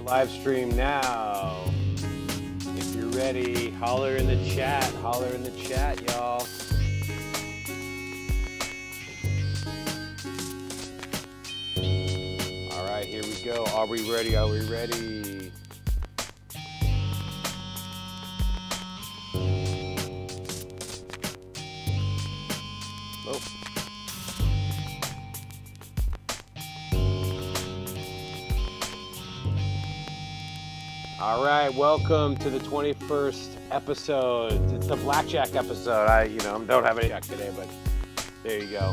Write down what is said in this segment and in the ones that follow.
Live stream now. If you're ready, holler in the chat. Holler in the chat, y'all. All right, here we go. Are we ready? Are we ready? Oh. All right, welcome to the 21st episode. It's the Blackjack episode. I don't have any jack today, but there you go.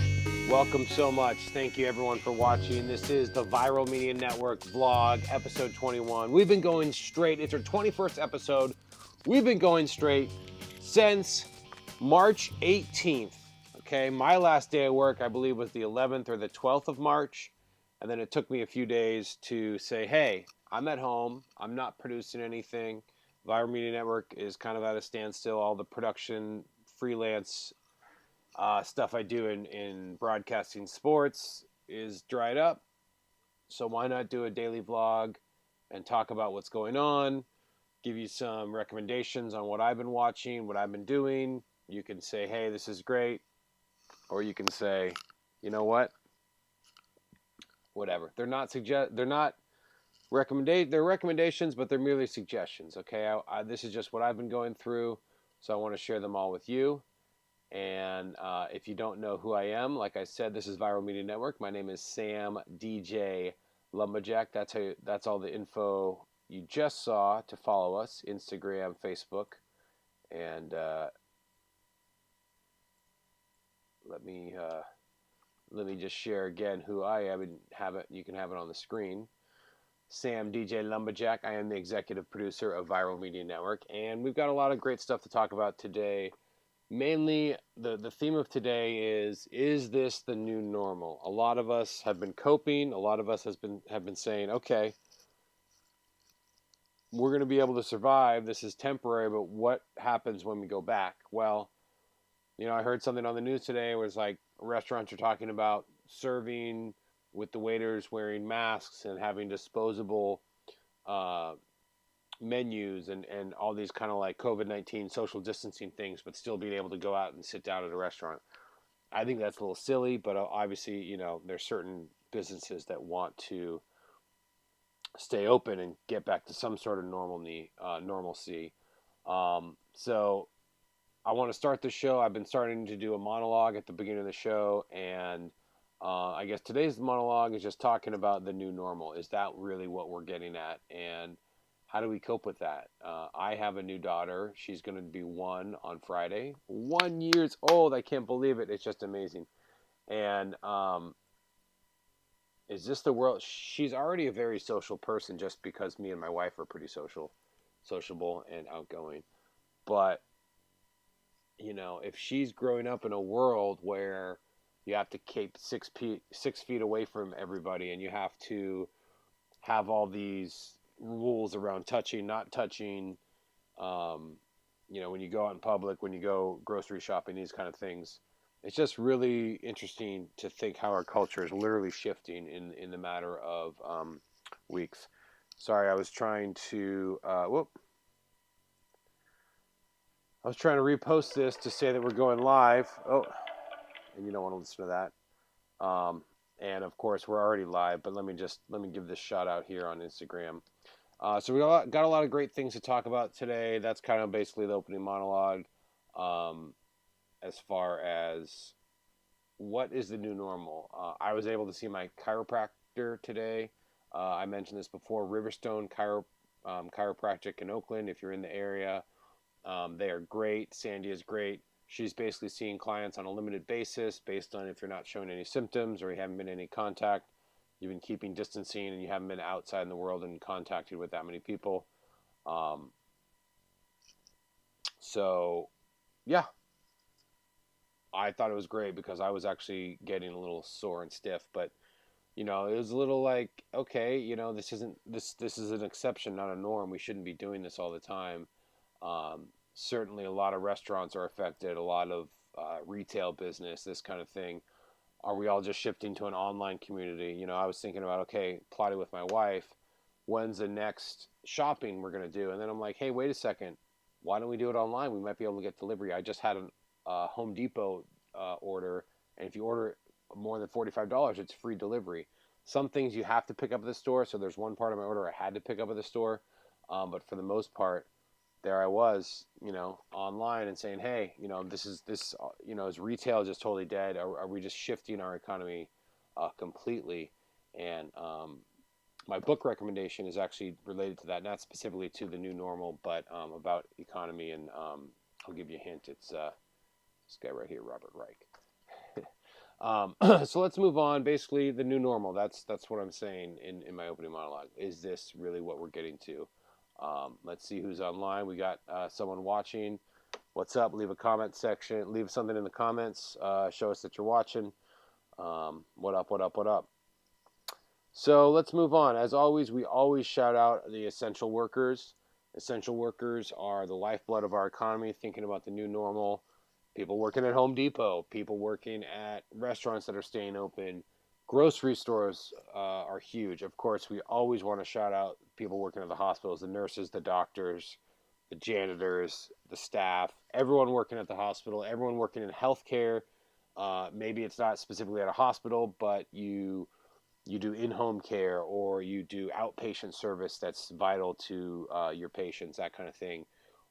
Welcome so much. Thank you everyone for watching. This is the Viral Media Network vlog, episode 21. We've been going straight. It's our 21st episode. We've been going straight since March 18th. Okay, my last day of work, I believe, was the 11th or the 12th of March. And then it took me a few days to say, hey, I'm at home. I'm not producing anything. Viral Media Network is kind of at a standstill. All the production, freelance stuff I do in broadcasting sports is dried up. So why not do a daily vlog and talk about what's going on, give you some recommendations on what I've been watching, what I've been doing. You can say, hey, this is great. Or you can say, you know what? Whatever. They're not they're recommendations, but they're merely suggestions. Okay, this is just what I've been going through, so I want to share them all with you. And if you don't know who I am, like I said, this is Viral Media Network. My name is Sam DJ Lumberjack. That's all the info you just saw to follow us: Instagram, Facebook, and let me just share again who I am and have it. You can have it on the screen. Sam DJ Lumberjack. I am the executive producer of Viral Media Network, and we've got a lot of great stuff to talk about today. Mainly, the theme of today is this the new normal? A lot of us have been coping. A lot of us have been saying, okay, we're going to be able to survive. This is temporary, but what happens when we go back? Well, I heard something on the news today where it's like restaurants are talking about serving with the waiters wearing masks and having disposable menus and all these kind of like COVID-19 social distancing things, but still being able to go out and sit down at a restaurant. I think that's a little silly, but obviously, there's certain businesses that want to stay open and get back to some sort of normalcy. So I want to start the show. I've been starting to do a monologue at the beginning of the show, and I guess today's monologue is just talking about the new normal. Is that really what we're getting at? And how do we cope with that? I have a new daughter. She's going to be 1 on Friday. 1 year old. I can't believe it. It's just amazing. And is this the world? She's already a very social person just because me and my wife are pretty social. sociable and outgoing. But if she's growing up in a world where you have to keep 6 feet away from everybody, and you have to have all these rules around touching, not touching, um, when you go out in public, when you go grocery shopping, these kind of things. It's just really interesting to think how our culture is literally shifting in the matter of weeks. Sorry, I was trying to I was trying to repost this to say that we're going live. Oh, and you don't want to listen to that. And of course, we're already live, but let me give this shout out here on Instagram. So we got a lot of great things to talk about today. That's kind of basically the opening monologue. As far as what is the new normal, I was able to see my chiropractor today. I mentioned this before, Riverstone Chiropractic in Oakland. If you're in the area, they are great. Sandy is great. She's basically seeing clients on a limited basis based on if you're not showing any symptoms or you haven't been in any contact, you've been keeping distancing, and you haven't been outside in the world and contacted with that many people. So, yeah, I thought it was great because I was actually getting a little sore and stiff, but it was a little like, okay, this is an exception, not a norm. We shouldn't be doing this all the time. Certainly, a lot of restaurants are affected, a lot of retail business, this kind of thing. Are we all just shifting to an online community? I was thinking about, okay, plotting with my wife, when's the next shopping we're going to do? And then I'm like, hey, wait a second. Why don't we do it online? We might be able to get delivery. I just had a Home Depot order, and if you order more than $45, it's free delivery. Some things you have to pick up at the store. So there's one part of my order I had to pick up at the store. But for the most part, there I was, online and saying, hey, is retail just totally dead? Are we just shifting our economy completely? And my book recommendation is actually related to that, not specifically to the new normal, but about economy. And I'll give you a hint. It's this guy right here, Robert Reich. So let's move on. Basically, the new normal. That's what I'm saying in my opening monologue. Is this really what we're getting to? Let's see who's online. We got someone watching. What's up? Leave a comment section. Leave something in the comments. Show us that you're watching. What up, what up, what up? So let's move on. As always, we always shout out the essential workers. Essential workers are the lifeblood of our economy, thinking about the new normal. People working at Home Depot, people working at restaurants that are staying open. Grocery stores are huge. Of course, we always want to shout out people working at the hospitals, the nurses, the doctors, the janitors, the staff, everyone working at the hospital, everyone working in healthcare. Maybe it's not specifically at a hospital, but you do in-home care or you do outpatient service that's vital to your patients, that kind of thing.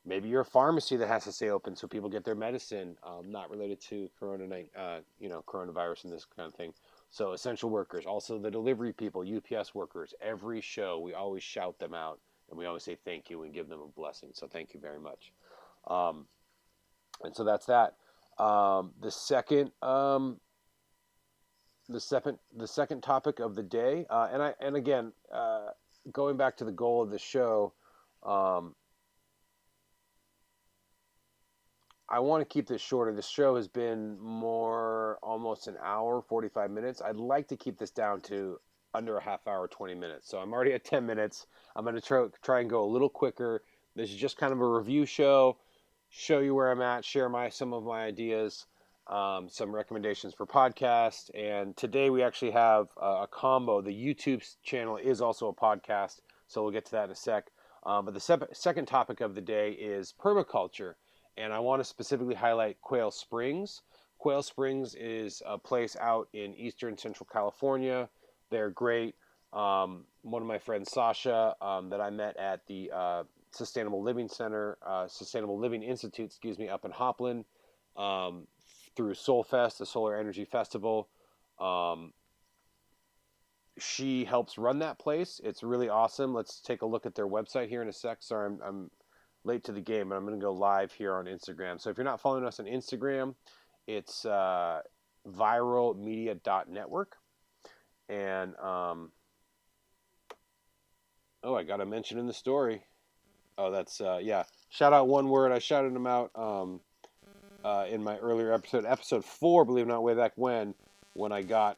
Maybe you're a pharmacy that has to stay open so people get their medicine, not related to coronavirus and this kind of thing. So essential workers, also the delivery people, UPS workers. Every show we always shout them out and we always say thank you and give them a blessing. So thank you very much. And so that's that. The second topic of the day, and again, going back to the goal of the show. I want to keep this shorter. This show has been more almost an hour, 45 minutes. I'd like to keep this down to under a half hour, 20 minutes. So I'm already at 10 minutes. I'm going to try and go a little quicker. This is just kind of a review show, show you where I'm at, share some of my ideas, some recommendations for podcasts. And today we actually have a combo. The YouTube channel is also a podcast, so we'll get to that in a sec. But the second topic of the day is permaculture. And I want to specifically highlight Quail Springs. Quail Springs is a place out in eastern central California. They're great. One of my friends, Sasha, that I met at the Sustainable Living Institute, up in Hopland, through SoulFest, the Solar Energy Festival. She helps run that place. It's really awesome. Let's take a look at their website here in a sec. Sorry, I'm late to the game, but I'm going to go live here on Instagram. So if you're not following us on Instagram, it's viralmedia.network. And, I got to mention in the story, Oh, that's yeah. Shout out One Word. I shouted him out in my earlier episode 4, believe it or not, way back when I got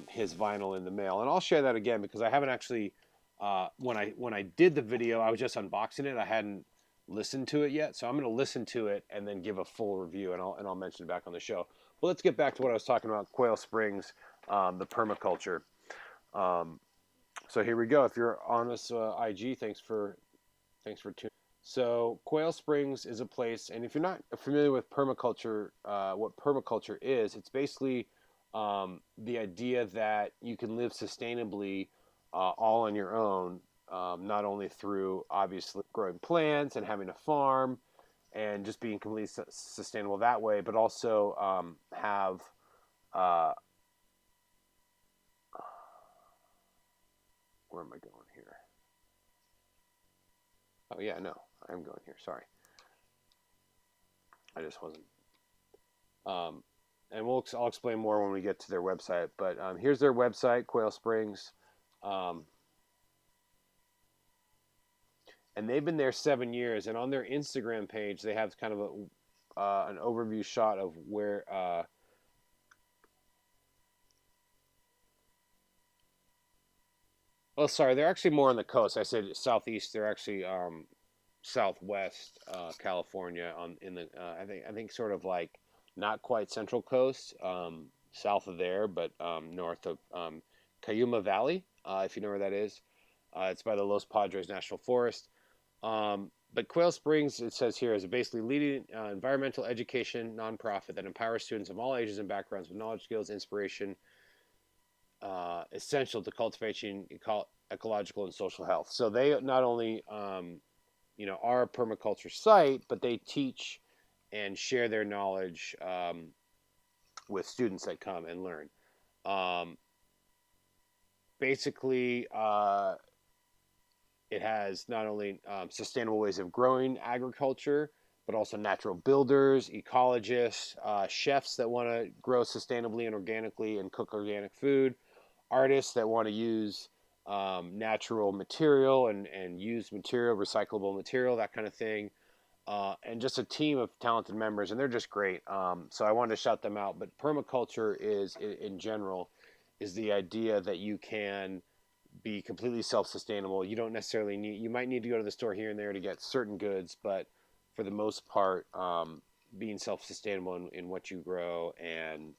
his vinyl in the mail. And I'll share that again because I haven't actually when I did the video, I was just unboxing it. I hadn't listened to it yet, so I'm going to listen to it and then give a full review, and I'll mention it back on the show. But let's get back to what I was talking about, Quail Springs, the permaculture. Um, so here we go. If you're on this IG, thanks for tuning. So Quail Springs is a place, and if you're not familiar with permaculture, what permaculture is, it's basically the idea that you can live sustainably all on your own, not only through obviously growing plants and having a farm and just being completely sustainable that way, but also have uh, where am I going here? Oh yeah, no, I'm going here. Sorry, I just wasn't. Um, and I'll explain more when we get to their website. But here's their website, Quail Springs, um, and they've been there 7 years. And on their Instagram page, they have kind of an overview shot of where. Well, sorry, they're actually more on the coast. I said southeast. They're actually southwest California in the I think sort of like not quite Central Coast, south of there, but north of Cayuma Valley, if you know where that is. It's by the Los Padres National Forest. But Quail Springs, it says here, is basically leading environmental education nonprofit that empowers students of all ages and backgrounds with knowledge, skills, inspiration, essential to cultivating ecological and social health. So they not only are a permaculture site, but they teach and share their knowledge with students that come and learn. Basically, it has not only sustainable ways of growing agriculture, but also natural builders, ecologists, chefs that want to grow sustainably and organically and cook organic food, artists that want to use natural material and use material, recyclable material, that kind of thing. And just a team of talented members, and they're just great. So I wanted to shout them out. But permaculture is, in general, is the idea that you can be completely self-sustainable. You don't necessarily you might need to go to the store here and there to get certain goods, but for the most part, being self-sustainable in what you grow and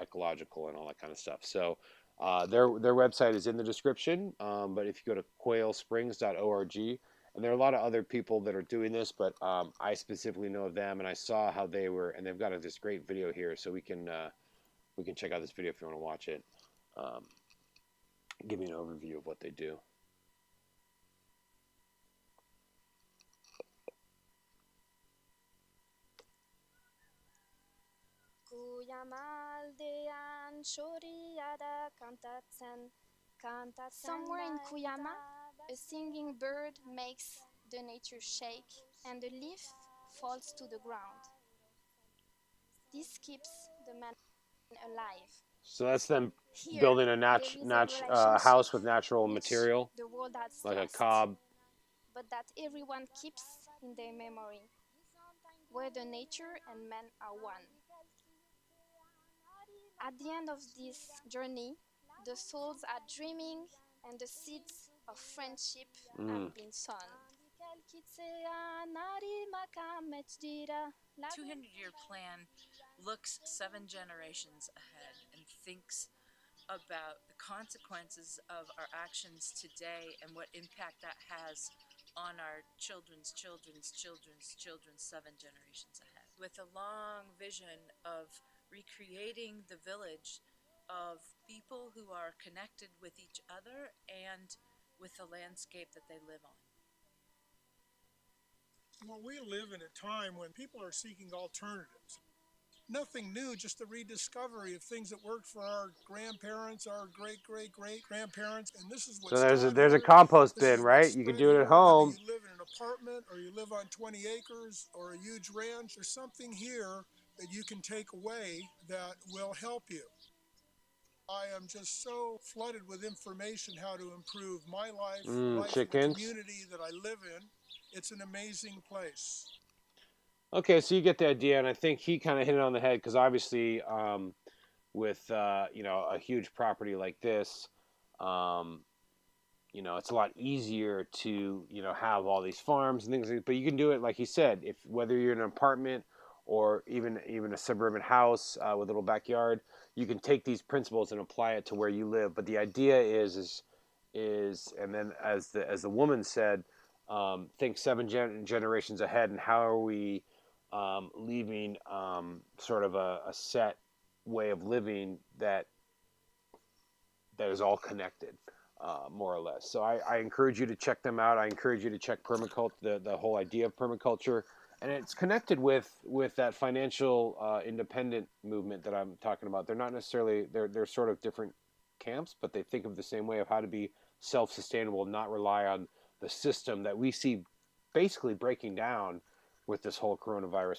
ecological and all that kind of stuff. So their website is in the description, but if you go to quailsprings.org, and there are a lot of other people that are doing this, but I specifically know of them, and I saw how they were, and they've got this great video here, so we can check out this video if you want to watch it. Give me an overview of what they do. Somewhere in Kuyama, a singing bird makes the nature shake and a leaf falls to the ground. This keeps the man alive. So that's them Here, building a there is a relationship house with natural which material, the world has like a lost, cob. but that everyone keeps in their memory, where the nature and man are one. At the end of this journey, the souls are dreaming and the seeds of friendship have been sown. 200-year plan looks 7 generations ahead and thinks about the consequences of our actions today and what impact that has on our children's children's children's children's 7 generations ahead. With a long vision of recreating the village of people who are connected with each other and with the landscape that they live on. Well, we live in a time when people are seeking alternatives. Nothing new, just a rediscovery of things that worked for our grandparents, our great-great-great-grandparents, and this is what's So taught there's a here. compost This bin, is what's right? You can spread do it at here. home. Whether you live in an apartment or you live on 20 acres or a huge ranch, there's something here that you can take away that will help you. I am just so flooded with information how to improve my life, the life of the Chickens. community that I live in. It's an amazing place. Okay, so you get the idea, and I think he kind of hit it on the head because obviously, with a huge property like this, um, it's a lot easier to have all these farms and things, but you can do it like he said, if whether you're in an apartment or even a suburban house with a little backyard, you can take these principles and apply it to where you live. But the idea is and then as the woman said, think generations ahead, and how are we leaving sort of a set way of living that is all connected, more or less. So I encourage you to check them out. I encourage you to check permaculture, the whole idea of permaculture, and it's connected with that financial independent movement that I'm talking about. They're not necessarily they're sort of different camps, but they think of the same way of how to be self-sustainable, not rely on the system that we see basically breaking down with this whole coronavirus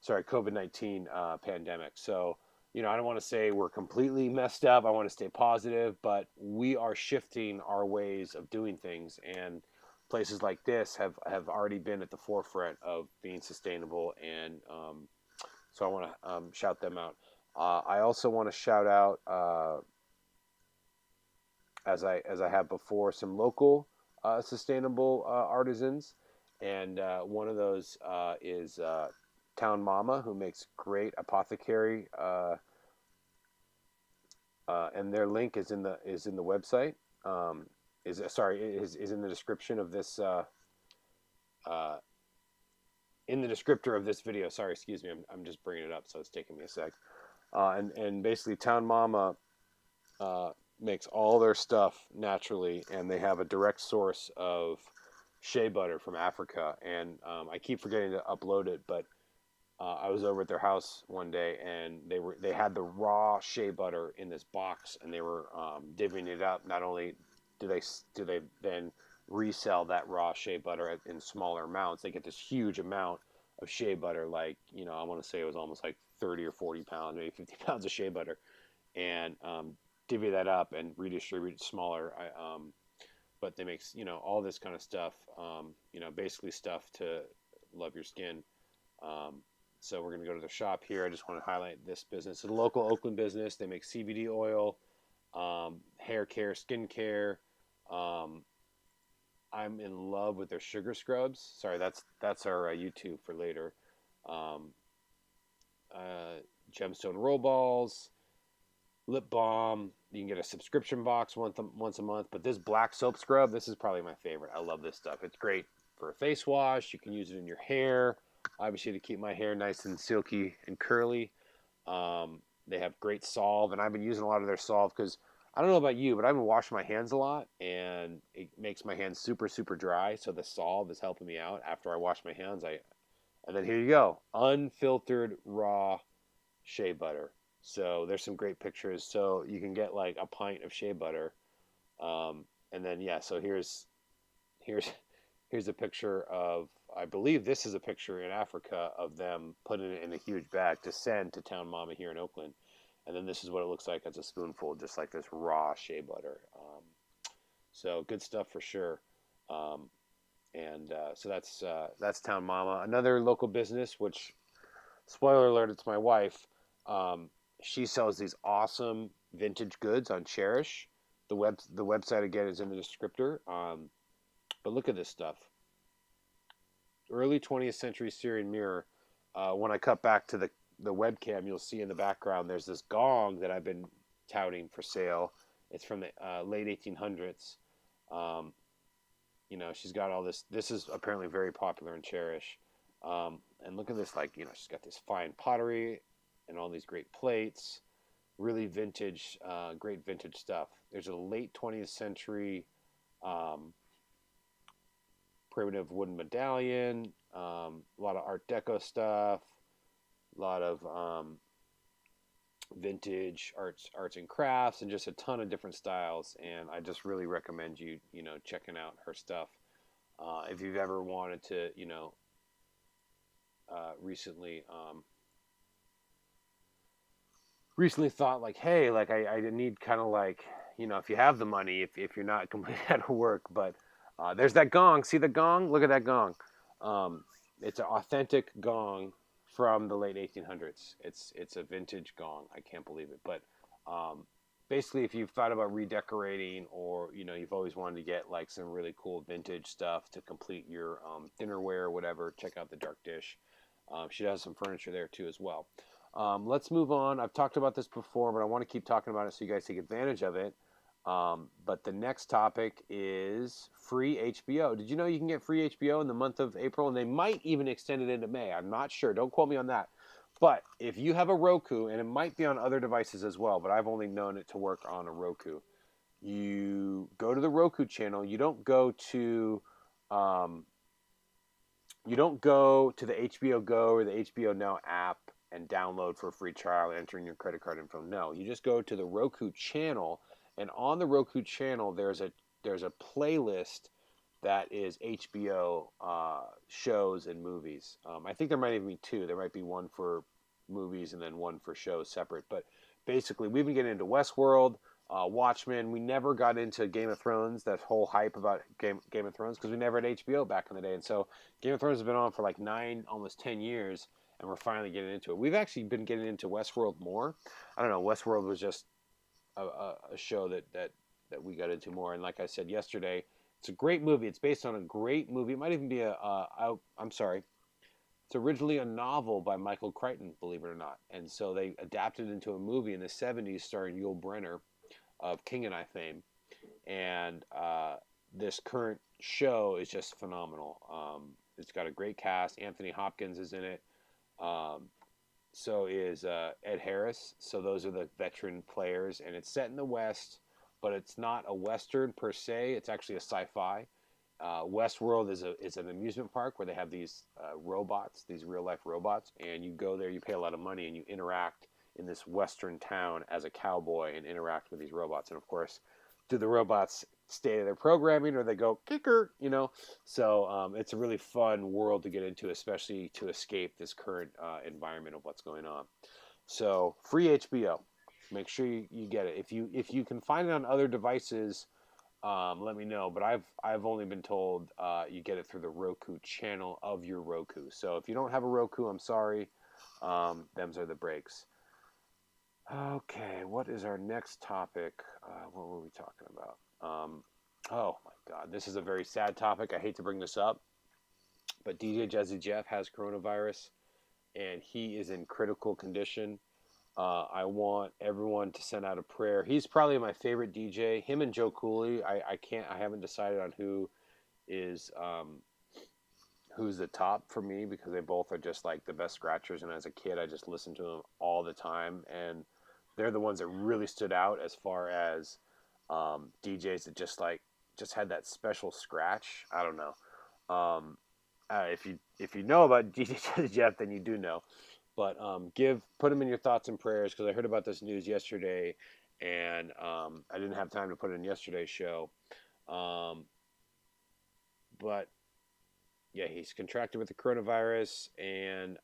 COVID-19 pandemic. So, I don't want to say we're completely messed up. I want to stay positive, but we are shifting our ways of doing things, and places like this have already been at the forefront of being sustainable, and so I want to shout them out. I also want to shout out, as I have before, some local sustainable artisans, and one of those is Town Mama, who makes great apothecary, and their link is in the website. Is in the description of this, uh, in the descriptor of this video. Sorry, excuse me. I'm just bringing it up, so it's taking me a sec. And basically, Town Mama makes all their stuff naturally, and they have a direct source of shea butter from Africa. And I keep forgetting to upload it, but I was over at their house one day, and they had the raw shea butter in this box, and they were divvying it up. Not only do they then resell that raw shea butter in smaller amounts, they get this huge amount of shea butter. Like, I want to say it was almost like 30 or 40 pounds, maybe 50 pounds of shea butter, and divvy that up and redistribute it smaller. But they make all this kind of stuff. Basically stuff to love your skin. So we're going to go to the shop here. I just want to highlight this business. It's a local Oakland business. They make CBD oil, hair care, skin care. I'm in love with their sugar scrubs. Sorry, that's our YouTube for later. Um, Gemstone roll balls, lip balm. You can get a subscription box once a month. But this black soap scrub, this is probably my favorite. I love this stuff. It's great for a face wash. You can use it in your hair, obviously, to keep my hair nice and silky and curly. They have great Solve, and I've been using a lot of their Solve because I don't know about you, but I've been washing my hands a lot, and it makes my hands super, super dry. So the Solve is helping me out after I wash my hands. And then here you go, unfiltered raw shea butter. So there's some great pictures. So you can get like a pint of shea butter, and then so here's here's a picture of, I believe this is a picture in Africa of them putting it in a huge bag to send to Town Mama here in Oakland. And then this is what it looks like as a spoonful, just like this raw shea butter. So good stuff for sure. So that's Town Mama. Another local business, which, spoiler alert, it's my wife. She sells these awesome vintage goods on Cherish. The website again is in the descriptor. But look at this stuff. Early 20th century Syrian mirror. When I cut back to the webcam, you'll see in the background there's this gong that I've been touting for sale. It's from the late 1800s. She's got all this. This is apparently very popular in Cherish. And look at this, she's got this fine pottery and all these great plates. Really vintage, great vintage stuff. There's a late 20th century primitive wooden medallion, a lot of Art Deco stuff, a lot of vintage arts and crafts, and just a ton of different styles. And I just really recommend you checking out her stuff. If you've ever wanted to recently thought like, hey, like I need kind of like, if you have the money, if you're not completely out of work, but There's that gong. See the gong? Look at that gong. Um, it's an authentic gong from the late 1800s. It's a vintage gong. I can't believe it. But basically, if you've thought about redecorating, or you've always wanted to get like some really cool vintage stuff to complete your dinnerware or whatever, check out the Dark Dish. She has some furniture there too as well. Let's move on. I've talked about this before, but I want to keep talking about it so you guys take advantage of it. But the next topic is free HBO. Did you know you can get free HBO in the month of April? And they might even extend it into May. I'm not sure. Don't quote me on that. But if you have a Roku, and it might be on other devices as well, but I've only known it to work on a Roku, you go to the Roku channel. You don't go to the HBO Go or the HBO Now app and download for a free trial, entering your credit card info. No, you just go to the Roku channel, and on the Roku channel there's a playlist that is HBO shows and movies. I think there might even be two. There might be one for movies and then one for shows separate. But basically, we've been getting into Westworld, Watchmen. We never got into Game of Thrones, that whole hype about Game of Thrones, because we never had HBO back in the day. And so Game of Thrones has been on for like 9, almost 10 years, and we're finally getting into it. We've actually been getting into Westworld more. I don't know, Westworld was just a show that we got into more. And like I said yesterday, it's a great movie. It's based on a great movie. It might even be I'm sorry. It's originally a novel by Michael Crichton, believe it or not. And so they adapted it into a movie in the 70s starring Yul Brynner of King and I fame. And this current show is just phenomenal. It's got a great cast. Anthony Hopkins is in it. So is Ed Harris. So those are the veteran players. And it's set in the West, but it's not a Western per se. It's actually a sci-fi. Westworld is an amusement park where they have these robots, these real-life robots. And you go there, you pay a lot of money, and you interact in this Western town as a cowboy and interact with these robots. And of course, do the robots stay to their programming or they go kicker, So it's a really fun world to get into, especially to escape this current environment of what's going on. So free HBO. Make sure you get it. If you can find it on other devices, let me know. But I've only been told you get it through the Roku channel of your Roku. So if you don't have a Roku, I'm sorry. Them's are the breaks. Okay, what is our next topic? What were we talking about? Oh my God, this is a very sad topic. I hate to bring this up, but DJ Jazzy Jeff has coronavirus, and he is in critical condition. I want everyone to send out a prayer. He's probably my favorite DJ. Him and Joe Cooley. I haven't decided on who is who's the top for me, because they both are just like the best scratchers. And as a kid, I just listened to them all the time, and they're the ones that really stood out as far as DJs that just had that special scratch. I don't know. If you know about DJ Jeff, then you do know. But put them in your thoughts and prayers, because I heard about this news yesterday, and I didn't have time to put it in yesterday's show. But yeah, he's contracted with the coronavirus, and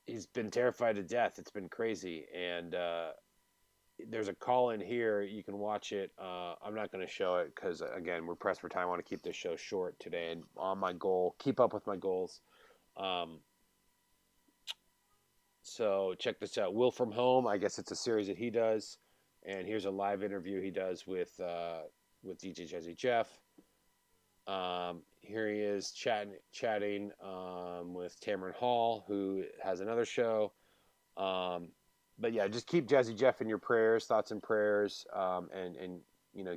he's been terrified to death. It's been crazy, and there's a call in here. You can watch it. I'm not going to show it because, again, we're pressed for time. I want to keep this show short today, and on my goal, keep up with my goals. So check this out. Will from Home. I guess it's a series that he does, and here's a live interview he does with DJ Jazzy Jeff. Here he is chatting with Tamron Hall, who has another show. But yeah, just keep Jazzy Jeff in your prayers, thoughts and prayers, and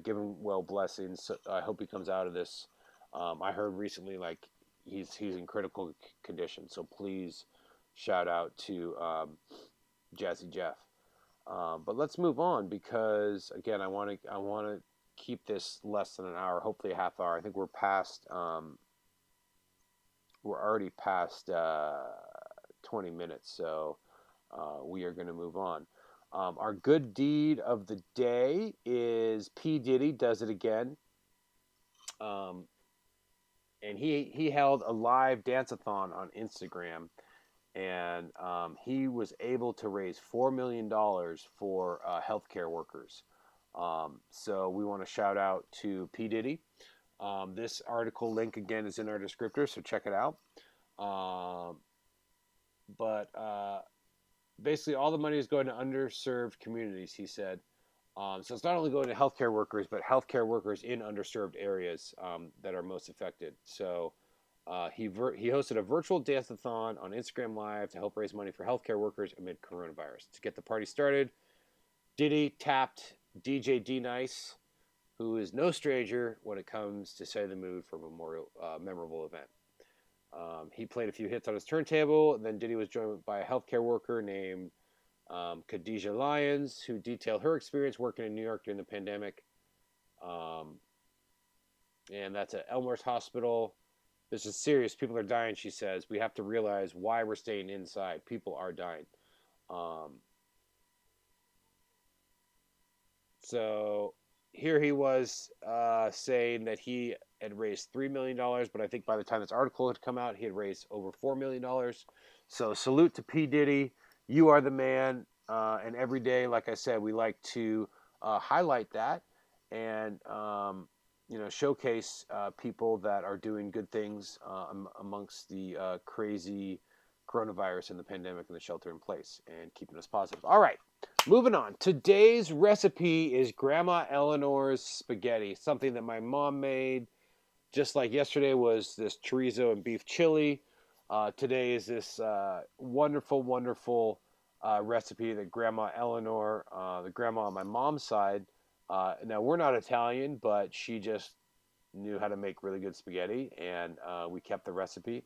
give him well blessings. So I hope he comes out of this. I heard recently like he's in critical condition, so please shout out to Jazzy Jeff. But let's move on, because again, I want to keep this less than an hour, hopefully a half hour. I think we're already past 20 minutes, so we are going to move on. Our good deed of the day is P. Diddy does it again. And he held a live dance-a-thon on Instagram, and he was able to raise $4 million for healthcare workers. So we want to shout out to P. Diddy. This article link again is in our descriptor, so check it out. But basically, all the money is going to underserved communities, he said. So it's not only going to healthcare workers, but healthcare workers in underserved areas that are most affected. So he hosted a virtual dance-a-thon on Instagram Live to help raise money for healthcare workers amid coronavirus. To get the party started, Diddy tapped DJ D Nice, who is no stranger when it comes to setting the mood for a memorable event. He played a few hits on his turntable. Then Diddy was joined by a healthcare worker named Khadijah Lyons, who detailed her experience working in New York during the pandemic. And that's at Elmhurst Hospital. This is serious. People are dying, she says. We have to realize why we're staying inside. People are dying. So here he was saying that he had raised $3 million, but I think by the time this article had come out, he had raised over $4 million. So salute to P. Diddy. You are the man. And every day, like I said, we like to highlight that and, showcase people that are doing good things amongst the crazy coronavirus and the pandemic and the shelter in place and keeping us positive. All right. Moving on. Today's recipe is Grandma Eleanor's spaghetti, something that my mom made. Just like yesterday was this chorizo and beef chili. Today is this wonderful, wonderful recipe that Grandma Eleanor, the grandma on my mom's side, now we're not Italian, but she just knew how to make really good spaghetti, and we kept the recipe.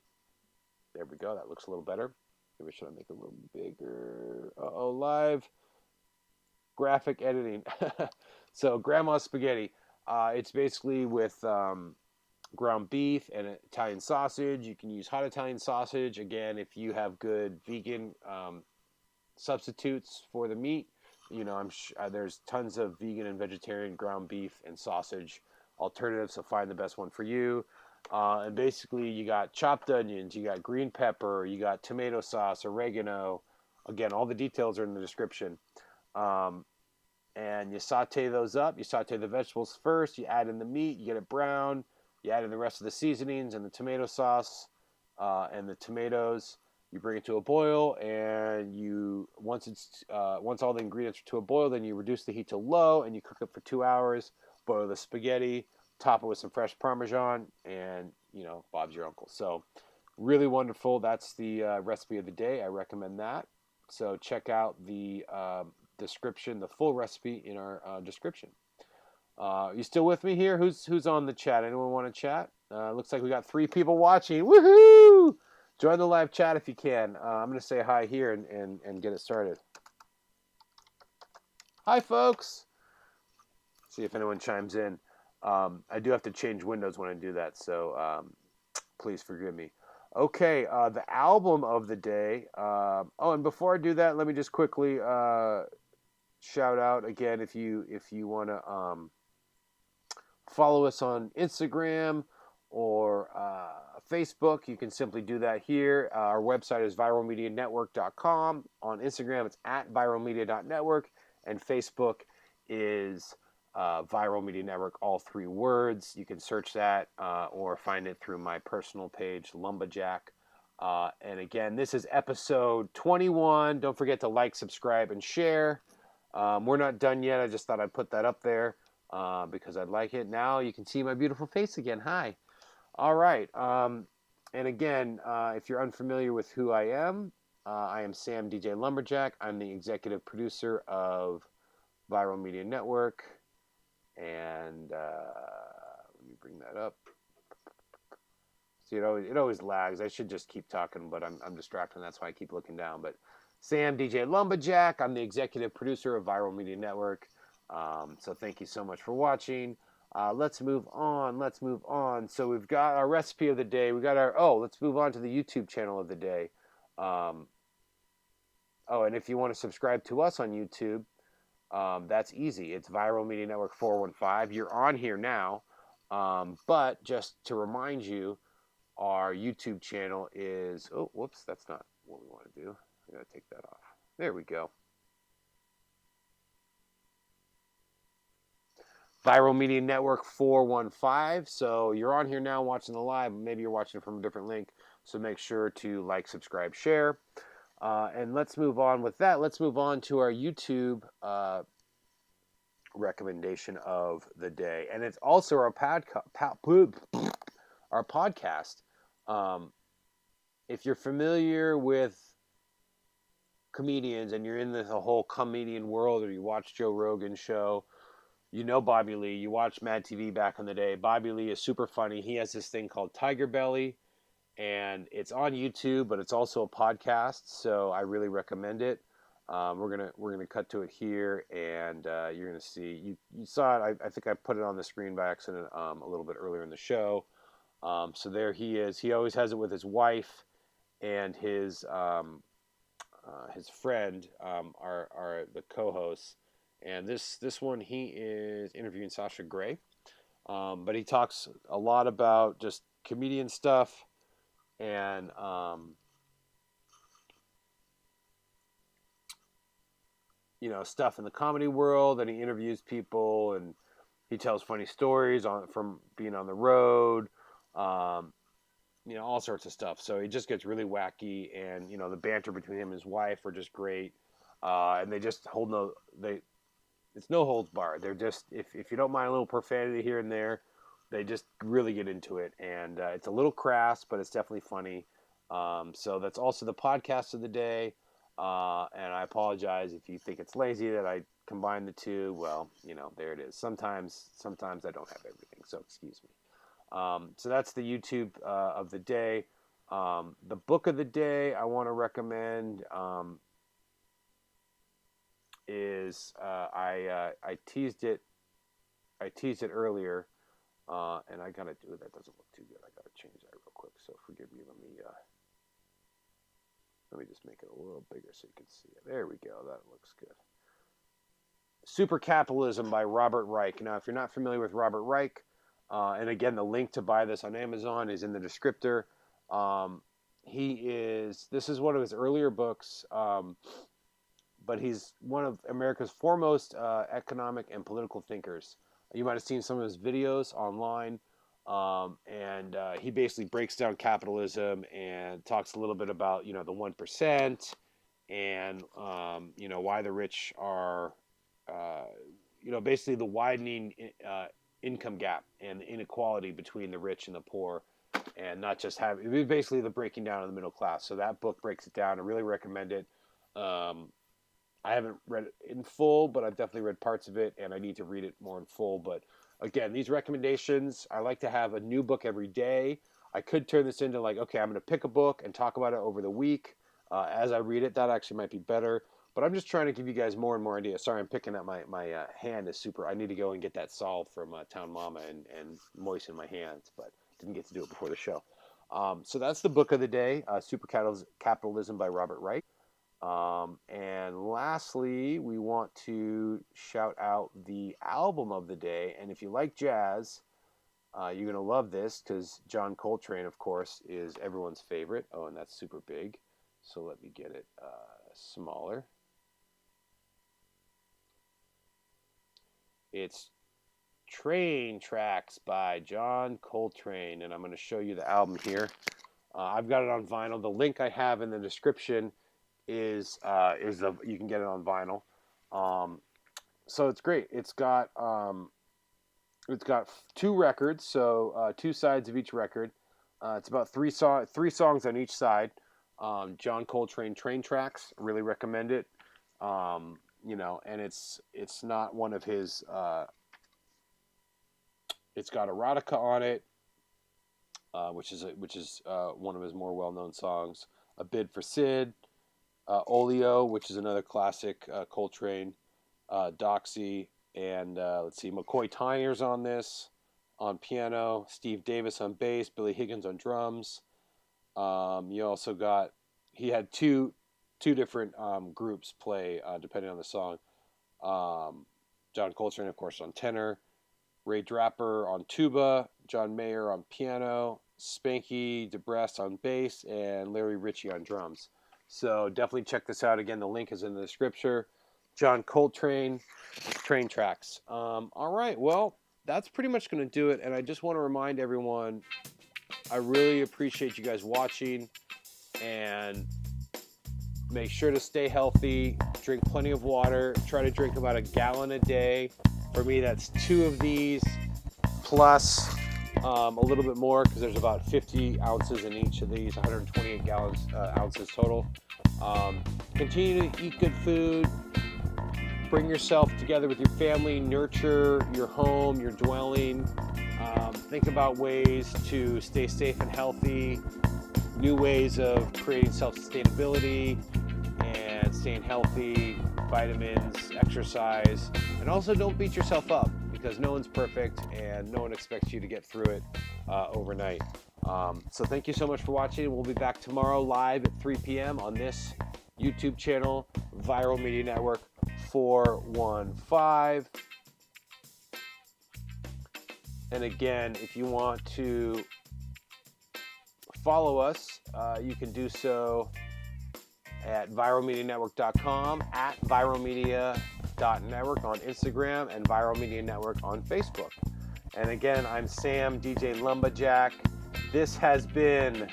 There we go. That looks a little better. Maybe should I make it a little bigger? Uh-oh, live graphic editing. So Grandma's spaghetti. It's basically with ground beef and Italian sausage. You can use hot Italian sausage. Again, if you have good vegan substitutes for the meat, there's tons of vegan and vegetarian ground beef and sausage alternatives, so find the best one for you. And basically, you got chopped onions, you got green pepper, you got tomato sauce, oregano. Again, all the details are in the description. And you saute those up. You saute the vegetables first. You add in the meat. You get it brown. You add in the rest of the seasonings and the tomato sauce and the tomatoes. You bring it to a boil, and once all the ingredients are to a boil, then you reduce the heat to low, and you cook it for 2 hours. Boil the spaghetti, top it with some fresh Parmesan, and Bob's your uncle. So really wonderful. That's the recipe of the day. I recommend that. So check out the description, the full recipe in our description. You still with me here? Who's on the chat? Anyone want to chat? Looks like we got 3 people watching. Woohoo! Join the live chat if you can. I'm going to say hi here and get it started. Hi, folks. See if anyone chimes in. I do have to change windows when I do that, so please forgive me. Okay, the album of the day. And before I do that, let me just quickly shout out again if you want to follow us on Instagram or Facebook. You can simply do that here. Our website is viralmedianetwork.com. On Instagram, it's at viralmedia.network, and Facebook is Viral Media Network, all 3 words. You can search that or find it through my personal page, Lumberjack. And again, this is episode 21. Don't forget to like, subscribe, and share. We're not done yet. I just thought I'd put that up there because I'd like it. Now you can see my beautiful face again. Hi. All right. And again, if you're unfamiliar with who I am Sam DJ Lumberjack. I'm the executive producer of Viral Media Network. And let me bring that up. See, it always lags. I should just keep talking, but I'm distracted. That's why I keep looking down. But Sam DJ Lumberjack. I'm the executive producer of Viral Media Network. So thank you so much for watching. Let's move on. So we've got our recipe of the day. Let's move on to the YouTube channel of the day. And if you want to subscribe to us on YouTube, that's easy. It's Viral Media Network 415. You're on here now. But just to remind you, our YouTube channel is, that's not what we want to do. I gotta take that off. There we go. Viral Media Network 415. So you're on here now watching the live. Maybe you're watching from a different link. So make sure to like, subscribe, share. And let's move on with that. Let's move on to our YouTube recommendation of the day. And it's also our podcast. If you're familiar with comedians and you're in the whole comedian world, or you watch Joe Rogan's show, you know Bobby Lee. You watched Mad TV back in the day. Bobby Lee is super funny. He has this thing called Tiger Belly, and it's on YouTube, but it's also a podcast. So I really recommend it. We're gonna cut to it here, and you're gonna see. You saw it. I think I put it on the screen by accident a little bit earlier in the show. So there he is. He always has it with his wife and his friend are the co-hosts. And this one, he is interviewing Sasha Grey, but he talks a lot about just comedian stuff and stuff in the comedy world. And he interviews people, and he tells funny stories from being on the road, all sorts of stuff. So it just gets really wacky, and the banter between him and his wife are just great, and they just it's no holds barred. They're just, if you don't mind a little profanity here and there, they just really get into it. And it's a little crass, but it's definitely funny. So that's also the podcast of the day. And I apologize if you think it's lazy that I combine the two. Well, there it is. Sometimes I don't have everything, so excuse me. So that's the YouTube of the day. The book of the day I want to recommend is I teased it earlier, and I gotta do it. That doesn't look too good. I gotta change that real quick. So forgive me. Let me just make it a little bigger so you can see it. There we go. That looks good. Super Capitalism by Robert Reich. Now, if you're not familiar with Robert Reich, and again, the link to buy this on Amazon is in the descriptor. This is one of his earlier books, but he's one of America's foremost economic and political thinkers. You might have seen some of his videos online, and he basically breaks down capitalism and talks a little bit about, the 1%, and, why the rich are, basically the widening income gap and the inequality between the rich and the poor, and not just basically the breaking down of the middle class. So that book breaks it down. I really recommend it. I haven't read it in full, but I've definitely read parts of it, and I need to read it more in full. But again, these recommendations, I like to have a new book every day. I could turn this into okay, I'm going to pick a book and talk about it over the week as I read it. That actually might be better. But I'm just trying to give you guys more and more ideas. Sorry, I'm picking up my hand is super. I need to go and get that solved from Town Mama and moisten my hands, but didn't get to do it before the show. So that's the book of the day, Super Capitalism by Robert Reich. And lastly, we want to shout out the album of the day. And if you like jazz, you're going to love this, because John Coltrane, of course, is everyone's favorite. Oh, and that's super big. So let me get it smaller. It's Train Tracks by John Coltrane, and I'm going to show you the album here. I've got it on vinyl. The link I have in the description is you can get it on vinyl. So it's great. It's got 2 records, so 2 sides of each record. It's about 3 songs on each side. John Coltrane Train Tracks. Really recommend it. And it's not one of his. It's got erotica on it, which is one of his more well-known songs. A Bid for Sid, Oleo, which is another classic Coltrane, Doxy, and let's see, McCoy Tyner's on this on piano, Steve Davis on bass, Billy Higgins on drums. You also got, he had two different groups play depending on the song. John Coltrane, of course, on tenor, Ray Draper on tuba, John Mayer on piano, Spanky DeBrest on bass, and Larry Ritchie on drums. So definitely check this out. Again, the link is in the description. John Coltrane, Train Tracks. All right, well, that's pretty much going to do it. And I just want to remind everyone, I really appreciate you guys watching, and make sure to stay healthy, drink plenty of water, try to drink about 1 gallon a day. For me, that's 2 of these plus a little bit more, because there's about 50 ounces in each of these, 128 ounces total. Continue to eat good food, bring yourself together with your family, nurture your home, your dwelling. Think about ways to stay safe and healthy, new ways of creating self-sustainability and staying healthy, vitamins, exercise, and also don't beat yourself up, because no one's perfect and no one expects you to get through it overnight. So thank you so much for watching. We'll be back tomorrow live at 3 p.m. on this YouTube channel, Viral Media Network 415. And again, if you want to follow us, you can do so at viralmedianetwork.com, at viralmedia.network on Instagram, and Viral Media Network on Facebook. And again, I'm Sam, DJ Lumberjack. This has been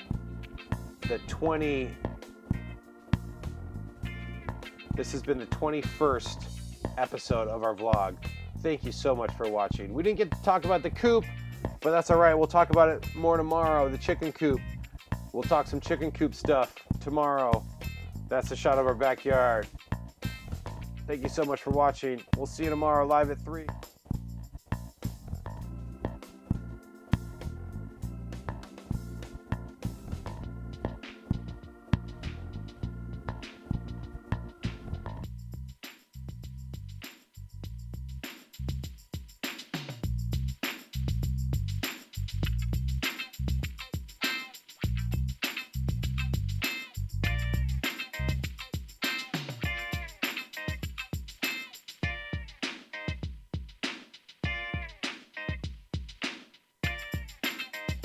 the 21st episode of our vlog. Thank you so much for watching. We didn't get to talk about the coop, but that's all right. We'll talk about it more tomorrow, the chicken coop. We'll talk some chicken coop stuff tomorrow. That's a shot of our backyard. Thank you so much for watching. We'll see you tomorrow live at 3.